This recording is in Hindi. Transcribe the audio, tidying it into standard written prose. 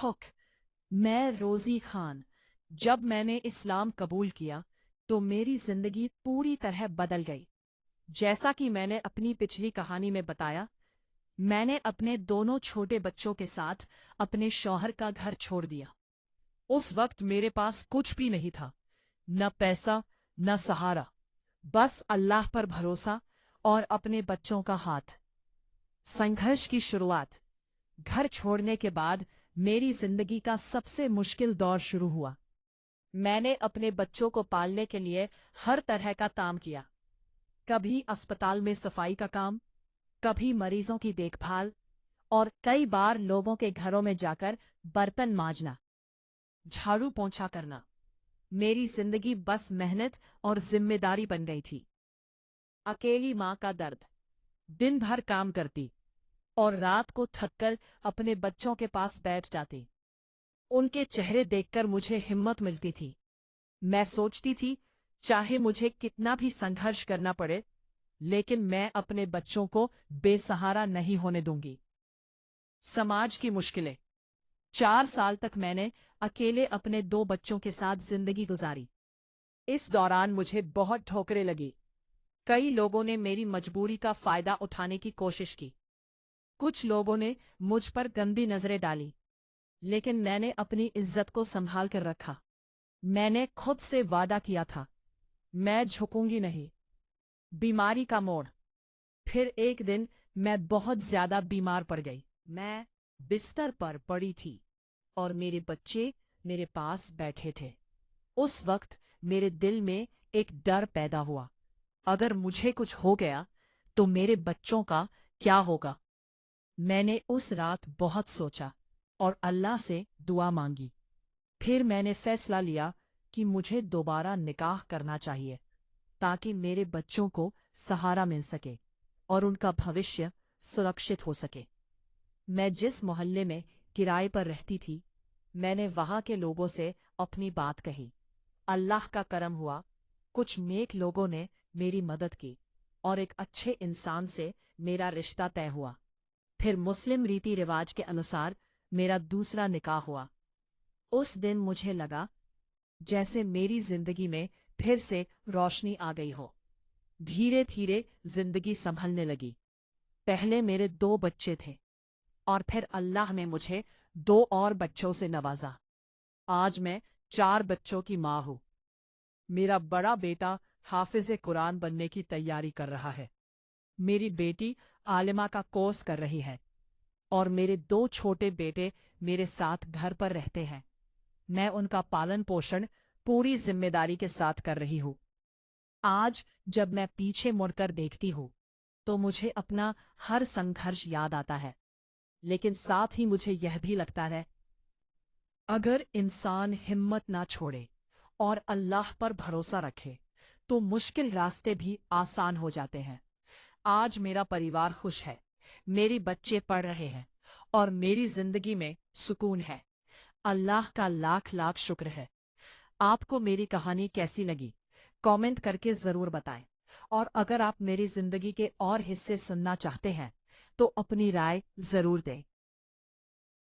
हुक मैं रोजी खान। जब मैंने इस्लाम कबूल किया तो मेरी जिंदगी पूरी तरह बदल गई। जैसा कि मैंने अपनी पिछली कहानी में बताया, मैंने अपने दोनों छोटे बच्चों के साथ अपने शौहर का घर छोड़ दिया। उस वक्त मेरे पास कुछ भी नहीं था, न पैसा न सहारा, बस अल्लाह पर भरोसा और अपने बच्चों का हाथ। संघर्ष की शुरुआत। घर छोड़ने के बाद मेरी जिंदगी का सबसे मुश्किल दौर शुरू हुआ। मैंने अपने बच्चों को पालने के लिए हर तरह का काम किया। कभी अस्पताल में सफाई का काम, कभी मरीजों की देखभाल, और कई बार लोगों के घरों में जाकर बर्तन मांजना, झाड़ू पोंछा करना। मेरी जिंदगी बस मेहनत और जिम्मेदारी बन गई थी। अकेली माँ का दर्द। दिन भर काम करती और रात को थककर अपने बच्चों के पास बैठ जाती। उनके चेहरे देखकर मुझे हिम्मत मिलती थी। मैं सोचती थी, चाहे मुझे कितना भी संघर्ष करना पड़े, लेकिन मैं अपने बच्चों को बेसहारा नहीं होने दूंगी। समाज की मुश्किलें। 4 साल तक मैंने अकेले अपने 2 बच्चों के साथ जिंदगी गुजारी। इस दौरान मुझे बहुत ठोकरें लगी। कई लोगों ने मेरी मजबूरी का फायदा उठाने की कोशिश की। कुछ लोगों ने मुझ पर गंदी नजरें डाली, लेकिन मैंने अपनी इज्जत को संभाल कर रखा। मैंने खुद से वादा किया था, मैं झुकूंगी नहीं। बीमारी का मोड़। फिर एक दिन मैं बहुत ज्यादा बीमार पड़ गई। मैं बिस्तर पर पड़ी थी और मेरे बच्चे मेरे पास बैठे थे। उस वक्त मेरे दिल में एक डर पैदा हुआ, अगर मुझे कुछ हो गया तो मेरे बच्चों का क्या होगा। मैंने उस रात बहुत सोचा और अल्लाह से दुआ मांगी। फिर मैंने फैसला लिया कि मुझे दोबारा निकाह करना चाहिए, ताकि मेरे बच्चों को सहारा मिल सके और उनका भविष्य सुरक्षित हो सके। मैं जिस मोहल्ले में किराए पर रहती थी, मैंने वहां के लोगों से अपनी बात कही। अल्लाह का करम हुआ, कुछ नेक लोगों ने मेरी मदद की और एक अच्छे इंसान से मेरा रिश्ता तय हुआ। फिर मुस्लिम रीति रिवाज के अनुसार मेरा दूसरा निकाह हुआ। उस दिन मुझे लगा जैसे मेरी जिंदगी में फिर से रोशनी आ गई हो। धीरे धीरे जिंदगी संभलने लगी। पहले मेरे 2 बच्चे थे और फिर अल्लाह ने मुझे 2 और बच्चों से नवाजा। आज मैं 4 बच्चों की माँ हूँ। मेरा बड़ा बेटा हाफिज कुरान बनने की तैयारी कर रहा है। मेरी बेटी आलिमा का कोर्स कर रही है और मेरे 2 छोटे बेटे मेरे साथ घर पर रहते हैं। मैं उनका पालन पोषण पूरी जिम्मेदारी के साथ कर रही हूँ। आज जब मैं पीछे मुड़कर देखती हूँ तो मुझे अपना हर संघर्ष याद आता है, लेकिन साथ ही मुझे यह भी लगता है, अगर इंसान हिम्मत ना छोड़े और अल्लाह पर भरोसा रखे तो मुश्किल रास्ते भी आसान हो जाते हैं। आज मेरा परिवार खुश है, मेरे बच्चे पढ़ रहे हैं और मेरी जिंदगी में सुकून है। अल्लाह का लाख लाख शुक्र है। आपको मेरी कहानी कैसी लगी, कमेंट करके जरूर बताएं। और अगर आप मेरी जिंदगी के और हिस्से सुनना चाहते हैं तो अपनी राय जरूर दें।